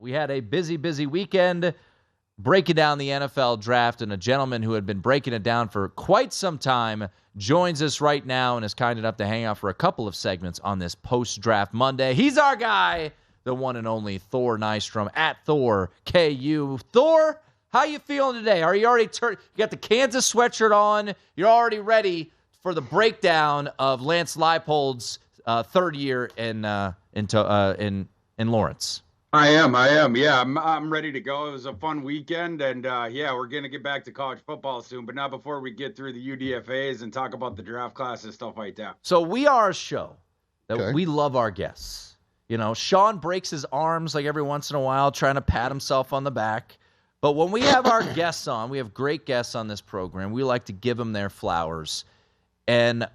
We had a busy weekend breaking down the NFL draft, and a gentleman who had been breaking it down for quite some time joins us right now and is kind enough to hang out for a couple of segments on this post-draft Monday. He's our guy, the one and only Thor Nystrom, at Thor KU. Thor, how you feeling today? Are you already you got the Kansas sweatshirt on? You're already ready for the breakdown of Lance Leipold's third year in Lawrence? I am. Yeah, I'm ready to go. It was a fun weekend, and we're gonna get back to college football soon, but not before we get through the UDFAs and talk about the draft class and stuff like that. So we are a show that we love our guests. You know, Sean breaks his arms like every once in a while, trying to pat himself on the back. But when we have our guests on, we have great guests on this program. We like to give them their flowers. And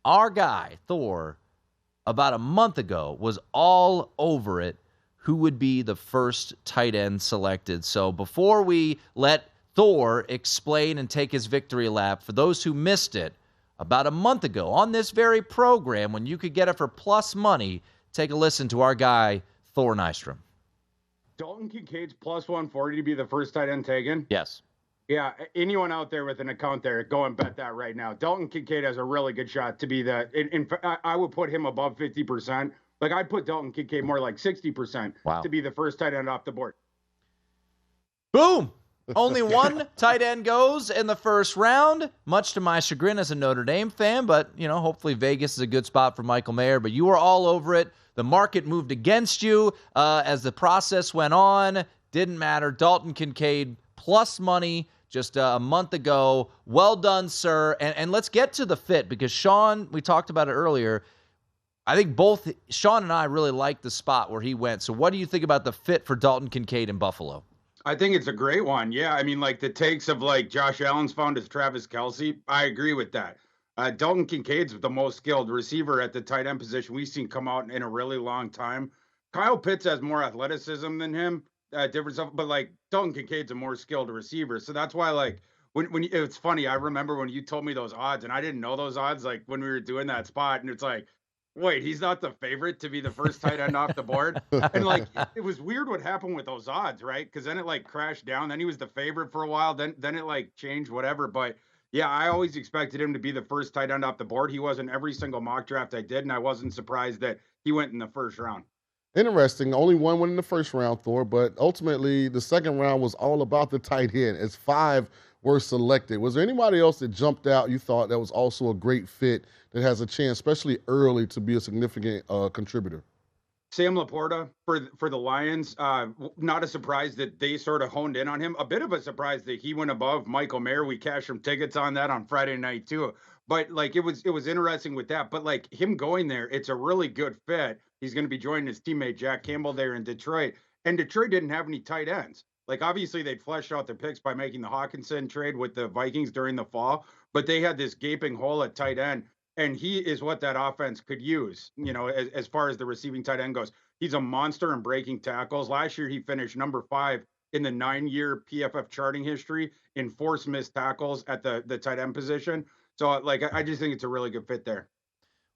our guy, Thor, about a month ago, was all over it who would be the first tight end selected. So before we let Thor explain and take his victory lap, for those who missed it, about a month ago on this very program, when you could get it for plus money, take a listen to our guy, Thor Nystrom. Dalton Kincaid's plus 140 to be the first tight end taken? Yes. Yeah, anyone out there with an account there, go and bet that right now. Dalton Kincaid has a really good shot to be I would put him above 50%. Like, I'd put Dalton Kincaid more like 60% to be the first tight end off the board. Boom! Only one tight end goes in the first round, much to my chagrin as a Notre Dame fan, but, you know, hopefully Vegas is a good spot for Michael Mayer. But you were all over it. The market moved against you as the process went on. Didn't matter. Dalton Kincaid plus money just a month ago. Well done, sir. And let's get to the fit, because Sean, we talked about it earlier, I think both Sean and I really like the spot where he went. So what do you think about the fit for Dalton Kincaid in Buffalo? I think it's a great one. Yeah, I mean, like the takes of like Josh Allen's found as Travis Kelce, I agree with that. Dalton Kincaid's the most skilled receiver at the tight end position we've seen come out in a really long time. Kyle Pitts has more athleticism than him, different stuff, but like Dalton Kincaid's a more skilled receiver. So that's why, like, when it's funny, I remember when you told me those odds, and I didn't know those odds, like when we were doing that spot, and it's like, wait, he's not the favorite to be the first tight end off the board? And, like, it was weird what happened with those odds, right? Because then it, like, crashed down. Then he was the favorite for a while. Then it, like, changed, whatever. But, yeah, I always expected him to be the first tight end off the board. He was in every single mock draft I did, and I wasn't surprised that he went in the first round. Interesting. Only one went in the first round, Thor, but ultimately the second round was all about the tight end as 5 were selected. Was there anybody else that jumped out you thought that was also a great fit that has a chance, especially early, to be a significant contributor? Sam Laporta for the Lions. Not a surprise that they sort of honed in on him. A bit of a surprise that he went above Michael Mayer. We cashed some tickets on that on Friday night too. But like it was interesting with that. But like him going there, it's a really good fit. He's going to be joining his teammate Jack Campbell there in Detroit. And Detroit didn't have any tight ends. Like, obviously, they'd fleshed out their picks by making the Hawkinson trade with the Vikings during the fall, but they had this gaping hole at tight end, and he is what that offense could use, you know, as far as the receiving tight end goes. He's a monster in breaking tackles. Last year, he finished number 5 in the 9-year PFF charting history in forced missed tackles at the tight end position. So, like, I just think it's a really good fit there.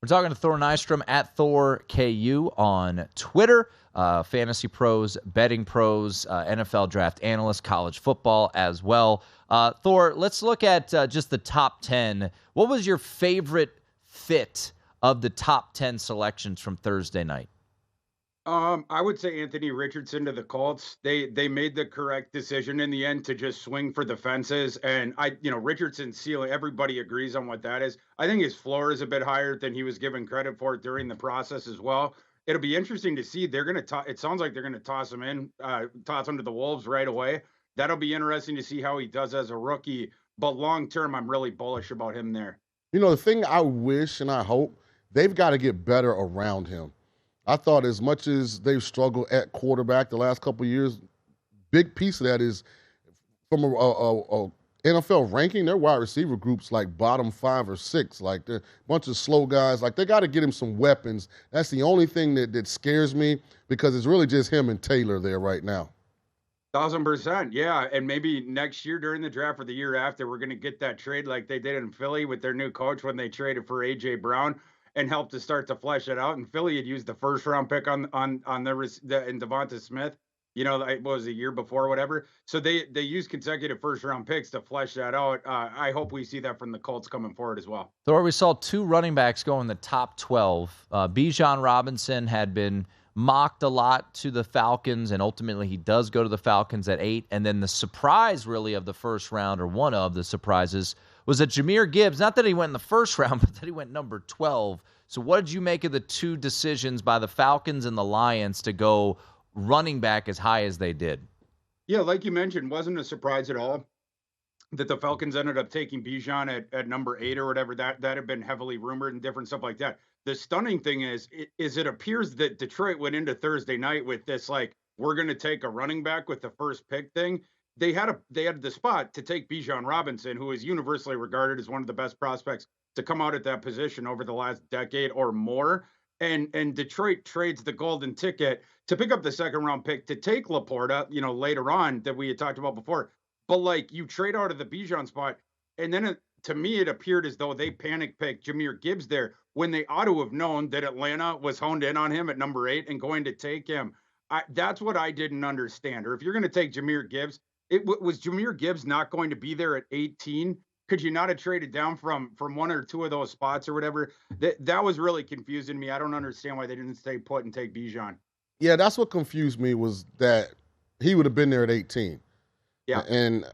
We're talking to Thor Nystrom at Thor KU on Twitter. Fantasy pros, betting pros, NFL draft analyst, college football as well. Thor, let's look at just the top 10. What was your favorite fit of the top 10 selections from Thursday night? I would say Anthony Richardson to the Colts. They made the correct decision in the end to just swing for the fences. And Richardson's ceiling, everybody agrees on what that is. I think his floor is a bit higher than he was given credit for during the process as well. It'll be interesting to see. They're going to it sounds like they're going to toss him to the Wolves right away. That'll be interesting to see how he does as a rookie. But long term, I'm really bullish about him there. You know, the thing I wish and I hope, they've got to get better around him. I thought as much as they've struggled at quarterback the last couple of years, big piece of that is from a NFL ranking, their wide receiver groups like bottom 5 or 6. Like they're a bunch of slow guys. Like they got to get him some weapons. That's the only thing that scares me because it's really just him and Taylor there right now. 1,000%. Yeah. And maybe next year during the draft or the year after, we're going to get that trade like they did in Philly with their new coach when they traded for A.J. Brown and helped to start to flesh it out. And Philly had used the first round pick on in Devonta Smith. It was a year before or whatever. So they use consecutive first round picks to flesh that out. I hope we see that from the Colts coming forward as well. Thor, we saw 2 running backs go in the top 12. Bijan Robinson had been mocked a lot to the Falcons, and ultimately he does go to the Falcons at 8. And then the surprise, really, of the first round, or one of the surprises, was that Jahmyr Gibbs, not that he went in the first round, but that he went number 12. So what did you make of the 2 decisions by the Falcons and the Lions to go running back as high as they did? Yeah, like you mentioned, wasn't a surprise at all that the Falcons ended up taking Bijan at number 8 or whatever. That had been heavily rumored and different stuff like that. The stunning thing is it appears that Detroit went into Thursday night with this, like, we're going to take a running back with the first pick thing. They had the spot to take Bijan Robinson, who is universally regarded as one of the best prospects to come out at that position over the last decade or more. And Detroit trades the golden ticket to pick up the second round pick to take Laporta, later on, that we had talked about before. But like, you trade out of the Bijan spot, and then to me it appeared as though they panic picked Jahmyr Gibbs there when they ought to have known that Atlanta was honed in on him at number 8 and going to take him. That's what I didn't understand. Or if you're going to take Jahmyr Gibbs, was Jahmyr Gibbs not going to be there at 18? Could you not have traded down from 1 or 2 of those spots or whatever? That was really confusing me. I don't understand why they didn't stay put and take Bijan. Yeah, that's what confused me, was that he would have been there at 18. Yeah. And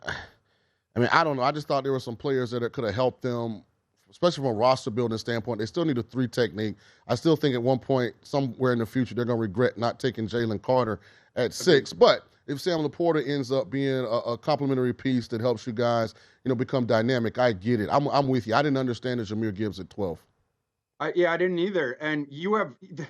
I mean, I don't know. I just thought there were some players that could have helped them, especially from a roster building standpoint. They still need a 3 technique. I still think at one point, somewhere in the future, they're going to regret not taking Jalen Carter at 6. But if Sam Laporta ends up being a complementary piece that helps you guys, become dynamic, I get it. I'm with you. I didn't understand the Jahmyr Gibbs at 12. I didn't either. And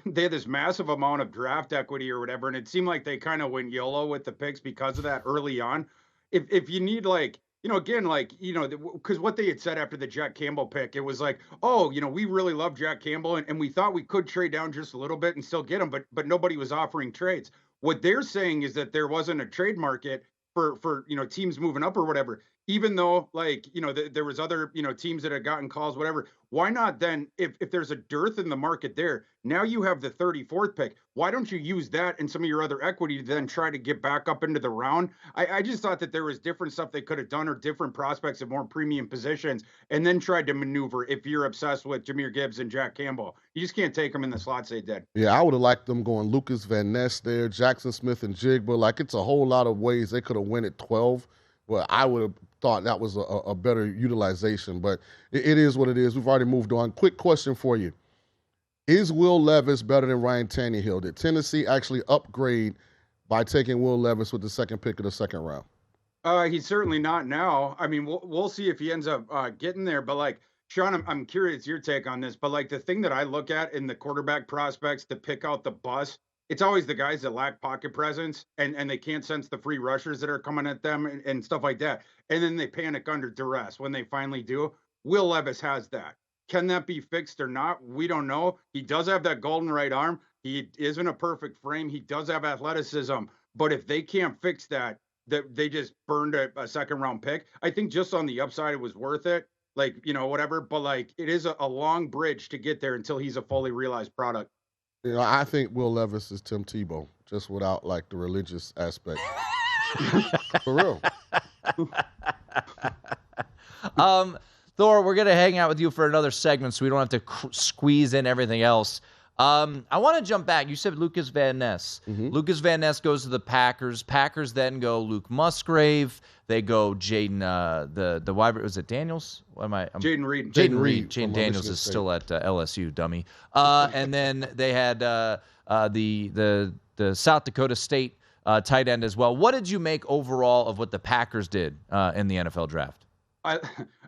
they had this massive amount of draft equity or whatever, and it seemed like they kind of went YOLO with the picks because of that early on. If you need, like, again, like, because what they had said after the Jack Campbell pick, it was like, oh, we really love Jack Campbell, and we thought we could trade down just a little bit and still get him, but nobody was offering trades. What they're saying is that there wasn't a trade market for teams moving up or whatever, even though, like, there was other, teams that had gotten calls, whatever. Why not then, if there's a dearth in the market there, now you have the 34th pick. Why don't you use that and some of your other equity to then try to get back up into the round? I just thought that there was different stuff they could have done, or different prospects at more premium positions, and then tried to maneuver if you're obsessed with Jahmyr Gibbs and Jack Campbell. You just can't take them in the slots they did. Yeah, I would have liked them going Lucas Van Ness there, Jackson Smith and Jigba. Like, it's a whole lot of ways they could have went at 12. Well, I would have thought that was a better utilization, but it is what it is. We've already moved on. Quick question for you. Is Will Levis better than Ryan Tannehill? Did Tennessee actually upgrade by taking Will Levis with the second pick of the second round? He's certainly not now. I mean, we'll see if he ends up getting there. But, like, Sean, I'm curious your take on this. But, like, the thing that I look at in the quarterback prospects to pick out the bus, it's always the guys that lack pocket presence and they can't sense the free rushers that are coming at them and stuff like that. And then they panic under duress when they finally do. Will Levis has that. Can that be fixed or not? We don't know. He does have that golden right arm. He isn't a perfect frame. He does have athleticism. But if they can't fix that they just burned a second round pick. I think just on the upside, it was worth it. Like, whatever. But, like, it is a long bridge to get there until he's a fully realized product. I think Will Levis is Tim Tebow, just without, like, the religious aspect. For real. Thor, we're going to hang out with you for another segment so we don't have to squeeze in everything else. I want to jump back. You said Lucas Van Ness. Mm-hmm. Lucas Van Ness goes to the Packers. Packers then go Luke Musgrave. They go Jaden, the wide, was it Daniels? Jaden Reed. Jaden Reed. Jaden Daniels is still at LSU, dummy. And then they had the South Dakota State tight end as well. What did you make overall of what the Packers did in the NFL draft?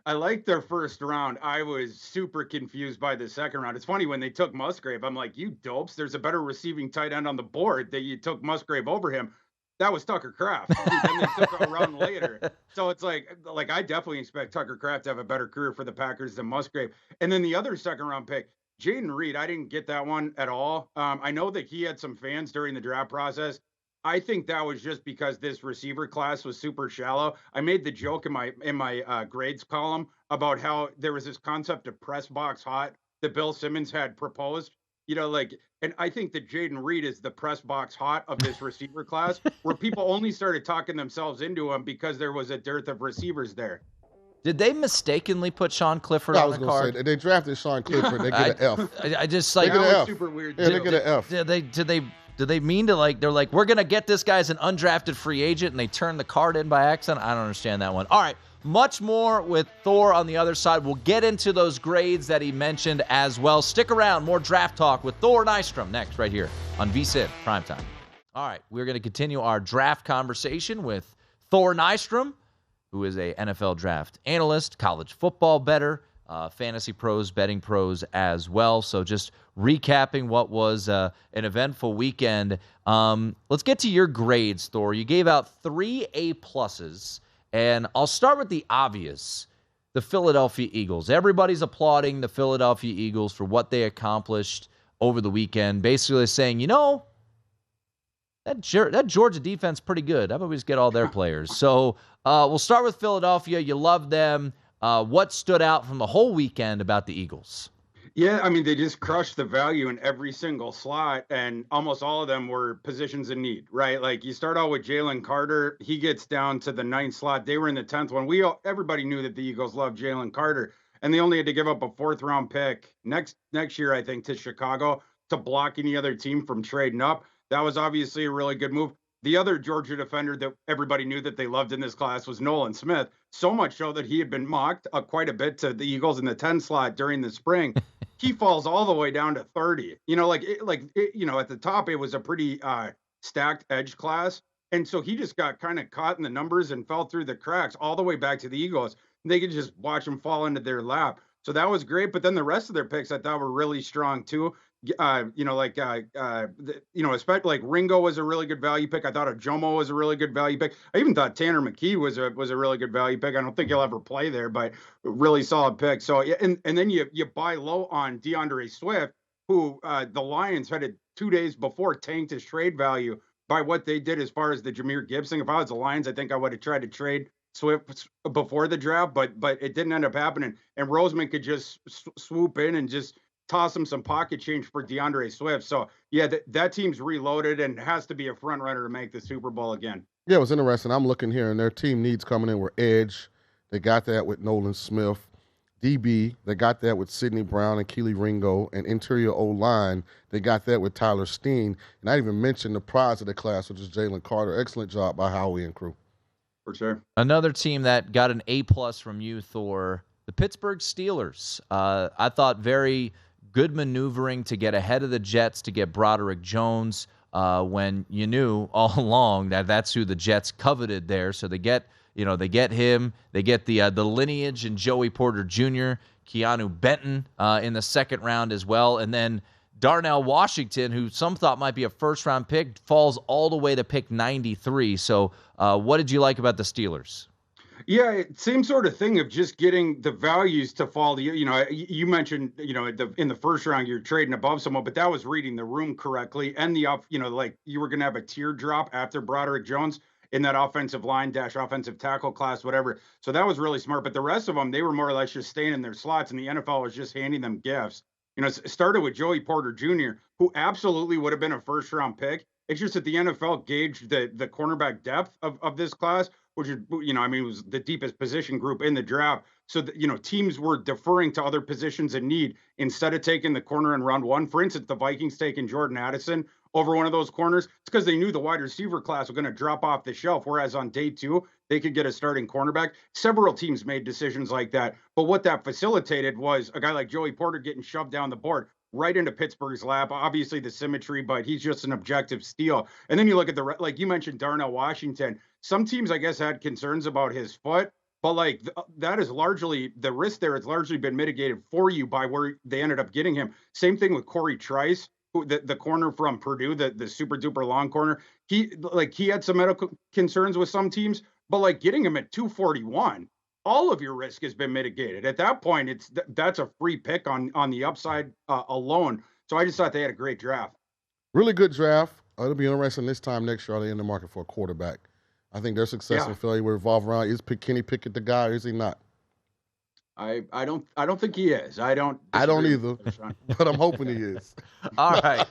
I liked their first round. I was super confused by the second round. It's funny, when they took Musgrave, I'm like, you dopes, there's a better receiving tight end on the board that you took Musgrave over him. That was Tucker Kraft. Then they took a round later. So it's like I definitely expect Tucker Kraft to have a better career for the Packers than Musgrave. And then the other second round pick, Jaden Reed, I didn't get that one at all. I know that he had some fans during the draft process. I think that was just because this receiver class was super shallow. I made the joke in my grades column about how there was this concept of press box hot that Bill Simmons had proposed. and I think that Jaden Reed is the press box hot of this receiver class, where people only started talking themselves into him because there was a dearth of receivers there. Did they mistakenly put Sean Clifford on the card? Say, they drafted Sean Clifford. They get an F. I just like they get an F. Super weird. Yeah, they get an F. Did they mean to they're like, we're going to get this guy as an undrafted free agent, and they turn the card in by accident? I don't understand that one. All right, much more with Thor on the other side. We'll get into those grades that he mentioned as well. Stick around. More draft talk with Thor Nystrom next right here on VSiN Primetime. All right, we're going to continue our draft conversation with Thor Nystrom, who is a NFL draft analyst, college football bettor, fantasy pros, betting pros as well. So just recapping what was an eventful weekend. Let's get to your grades, Thor. You gave out 3 A+, and I'll start with the obvious, the Philadelphia Eagles. Everybody's applauding the Philadelphia Eagles for what they accomplished over the weekend, basically saying, that Georgia defense pretty good. How about we just get all their players? So we'll start with Philadelphia. You love them. What stood out from the whole weekend about the Eagles? Yeah, I mean, they just crushed the value in every single slot, and almost all of them were positions in need, right? Like, you start out with Jalen Carter. He gets down to the 9th slot. They were in the 10th one. Everybody knew that the Eagles loved Jalen Carter, and they only had to give up a 4th-round pick next year, I think, to Chicago to block any other team from trading up. That was obviously a really good move. The other Georgia defender that everybody knew that they loved in this class was Nolan Smith, so much so that he had been mocked quite a bit to the Eagles in the 10 slot during the spring. He falls all the way down to 30. At the top, it was a pretty stacked edge class. And so he just got kind of caught in the numbers and fell through the cracks all the way back to the Eagles. And they could just watch him fall into their lap. So that was great. But then the rest of their picks I thought were really strong too. Especially like Ringo was a really good value pick. I thought Ajomo was a really good value pick. I even thought Tanner McKee was a really good value pick. I don't think he'll ever play there, but really solid pick. So and then you buy low on DeAndre Swift, who the Lions had 2 days before tanked his trade value by what they did as far as the Jahmyr Gibbs thing. If I was the Lions, I think I would have tried to trade Swift before the draft, but it didn't end up happening. And Roseman could just swoop in and just toss him some pocket change for DeAndre Swift. So, yeah, that team's reloaded and has to be a front runner to make the Super Bowl again. Yeah, it was interesting. I'm looking here, and their team needs coming in were edge. They got that with Nolan Smith. DB, they got that with Sidney Brown and Keely Ringo. And interior O-line, they got that with Tyler Steen. And I even mentioned the prize of the class, which is Jalen Carter. Excellent job by Howie and crew. For sure. Another team that got an A+ from you, Thor, the Pittsburgh Steelers. I thought very good maneuvering to get ahead of the Jets, to get Broderick Jones when you knew all along that that's who the Jets coveted there. So they get him, they get the lineage and Joey Porter Jr., Keanu Benton in the 2nd round as well, and then Darnell Washington, who some thought might be a 1st-round pick, falls all the way to pick 93. So what did you like about the Steelers? Yeah, same sort of thing of just getting the values to fall. You mentioned, in the 1st round, you're trading above someone, but that was reading the room correctly. And you were going to have a teardrop after Broderick Jones in that offensive line / offensive tackle class, whatever. So that was really smart. But the rest of them, they were more or less just staying in their slots, and the NFL was just handing them gifts. It started with Joey Porter Jr., who absolutely would have been a 1st-round pick. It's just that the NFL gauged the cornerback depth of this class, which is, it was the deepest position group in the draft. So, teams were deferring to other positions in need instead of taking the corner in round 1. For instance, the Vikings taking Jordan Addison over one of those corners. It's because they knew the wide receiver class was going to drop off the shelf, whereas on day 2, they could get a starting cornerback. Several teams made decisions like that. But what that facilitated was a guy like Joey Porter getting shoved down the board right into Pittsburgh's lap. Obviously the symmetry, but he's just an objective steal. And then you look at like you mentioned, Darnell Washington. Some teams, I guess, had concerns about his foot, but that is largely the risk there. It's largely been mitigated for you by where they ended up getting him. Same thing with Corey Trice, who the corner from Purdue, the super duper long corner. He had some medical concerns with some teams, but getting him at 241, all of your risk has been mitigated. At that point, that's a free pick on the upside alone. So I just thought they had a great draft. Really good draft. It'll be interesting this time next year. Are they in the market for a quarterback? I think their success and failure will revolve around, is Kenny Pickett the guy or is he not? I don't think he is. I don't either, but I'm hoping he is. All right.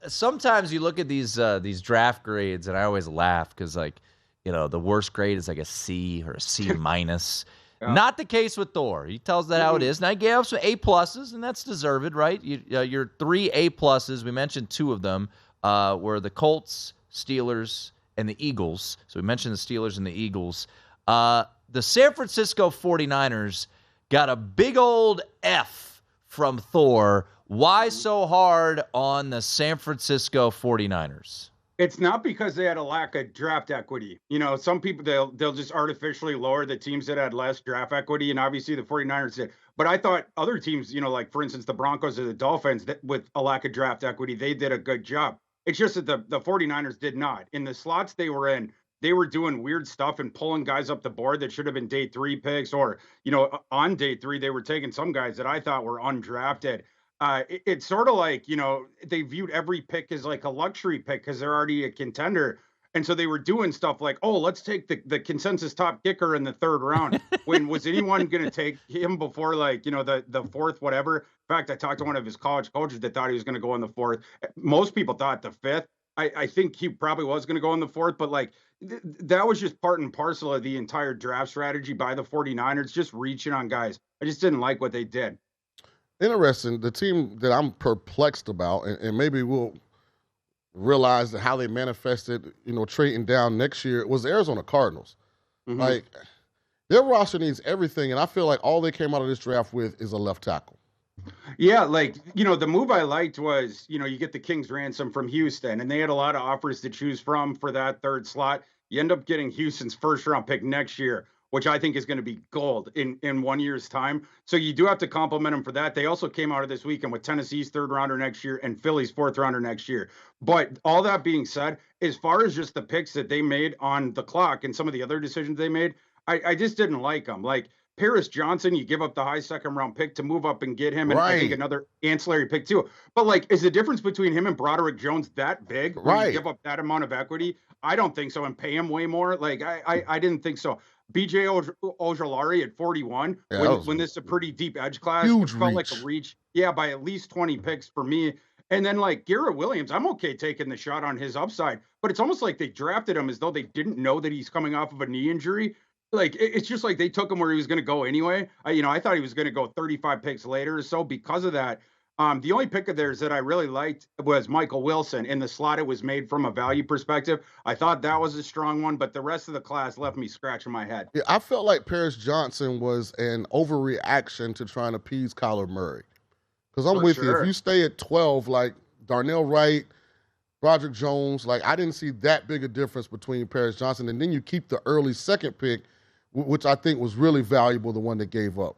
Sometimes you look at these draft grades, and I always laugh because, like, the worst grade is like a C or a C minus. Yeah. Not the case with Thor. He tells that how it is, and I gave up some A pluses, and that's deserved, right? Your 3 A pluses. We mentioned 2 of them were the Colts, Steelers, and the Eagles. So we mentioned the Steelers and the Eagles. The San Francisco 49ers got a big old F from Thor. Why so hard on the San Francisco 49ers? It's not because they had a lack of draft equity. Some people, they'll just artificially lower the teams that had less draft equity, and obviously the 49ers did. But I thought other teams, like, for instance, the Broncos or the Dolphins, that with a lack of draft equity, they did a good job. It's just that the 49ers did not. In the slots they were in, they were doing weird stuff and pulling guys up the board that should have been day 3 picks, or, on day 3, they were taking some guys that I thought were undrafted. It's sort of like, they viewed every pick as like a luxury pick because they're already a contender. And so they were doing stuff like, oh, let's take the consensus top kicker in the 3rd round. When was anyone going to take him before, like, the 4th, whatever? In fact, I talked to one of his college coaches that thought he was going to go in the 4th. Most people thought the 5th. I think he probably was going to go in the 4th, but like that was just part and parcel of the entire draft strategy by the 49ers, just reaching on guys. I just didn't like what they did. Interesting. The team that I'm perplexed about, and maybe we'll realize how they manifested, trading down next year, was the Arizona Cardinals. Mm-hmm. Like, their roster needs everything, and I feel like all they came out of this draft with is a left tackle. Yeah, like, the move I liked was, you get the King's ransom from Houston, and they had a lot of offers to choose from for that 3rd slot. You end up getting Houston's 1st-round pick next year, which I think is going to be gold in 1 year's time. So you do have to compliment them for that. They also came out of this weekend with Tennessee's 3rd-rounder next year and Philly's 4th-rounder next year. But all that being said, as far as just the picks that they made on the clock and some of the other decisions they made, I just didn't like them. Like, Paris Johnson, you give up the high 2nd-round pick to move up and get him, and right. I think another ancillary pick too. But, like, is the difference between him and Broderick Jones that big? Right. You give up that amount of equity? I don't think so, and pay him way more. Like, I didn't think so. B.J. Ojulari at 41, when this is a pretty deep edge class, it felt like a reach. Yeah, by at least 20 picks for me. And then, like, Garrett Williams, I'm okay taking the shot on his upside, but it's almost like they drafted him as though they didn't know that he's coming off of a knee injury. Like, it's just like they took him where he was going to go anyway. I thought he was going to go 35 picks later or so because of that. The only pick of theirs that I really liked was Michael Wilson. In the slot, it was made from a value perspective. I thought that was a strong one, but the rest of the class left me scratching my head. Yeah, I felt like Paris Johnson was an overreaction to trying to appease Kyler Murray. Because I'm with you. If you stay at 12, like Darnell Wright, Broderick Jones, like, I didn't see that big a difference between Paris Johnson. And then you keep the early 2nd pick, which I think was really valuable, the one that gave up.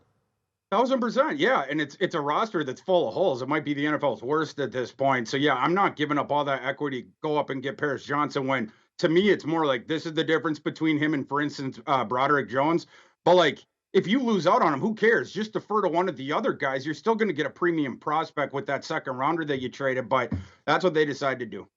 1,000%, yeah, and it's a roster that's full of holes. It might be the NFL's worst at this point. So yeah, I'm not giving up all that equity. Go up and get Paris Johnson. When to me, it's more like this is the difference between him and, for instance, Broderick Jones. But like, if you lose out on him, who cares? Just defer to one of the other guys. You're still going to get a premium prospect with that 2nd rounder that you traded. But that's what they decided to do.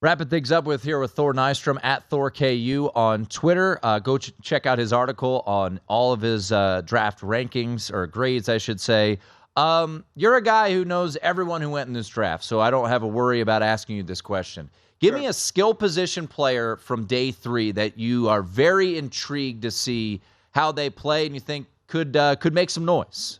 Wrapping things up with Thor Nystrom at ThorKU on Twitter. Go check out his article on all of his draft rankings, or grades, I should say. You're a guy who knows everyone who went in this draft, so I don't have a worry about asking you this question. Give me a skill position player from day 3 that you are very intrigued to see how they play and you think could make some noise.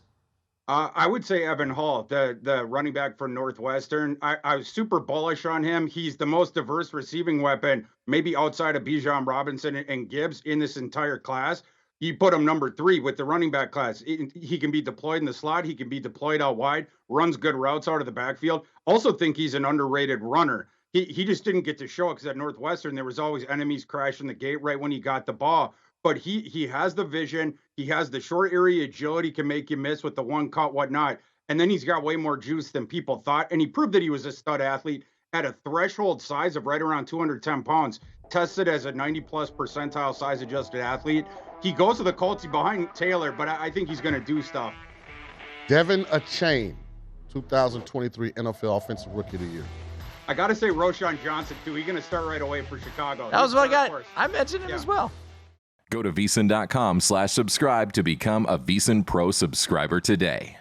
I would say Evan Hall, the running back from Northwestern. I was super bullish on him. He's the most diverse receiving weapon, maybe outside of Bijan Robinson and Gibbs in this entire class. You put him number 3 with the running back class. He can be deployed in the slot. He can be deployed out wide, runs good routes out of the backfield. Also think he's an underrated runner. He just didn't get to show it because at Northwestern, there was always enemies crashing the gate right when he got the ball. But he has the vision. He has the short area agility, can make you miss with the one cut, whatnot. And then he's got way more juice than people thought. And he proved that he was a stud athlete at a threshold size of right around 210 pounds, tested as a 90-plus percentile size-adjusted athlete. He goes to the Colts behind Taylor, but I think he's going to do stuff. Devin Achane, 2023 NFL Offensive Rookie of the Year. I got to say Roschon Johnson, too. He's going to start right away for Chicago. That was what I got. I mentioned him as well. Go to VSiN.com/subscribe to become a VSiN Pro subscriber today.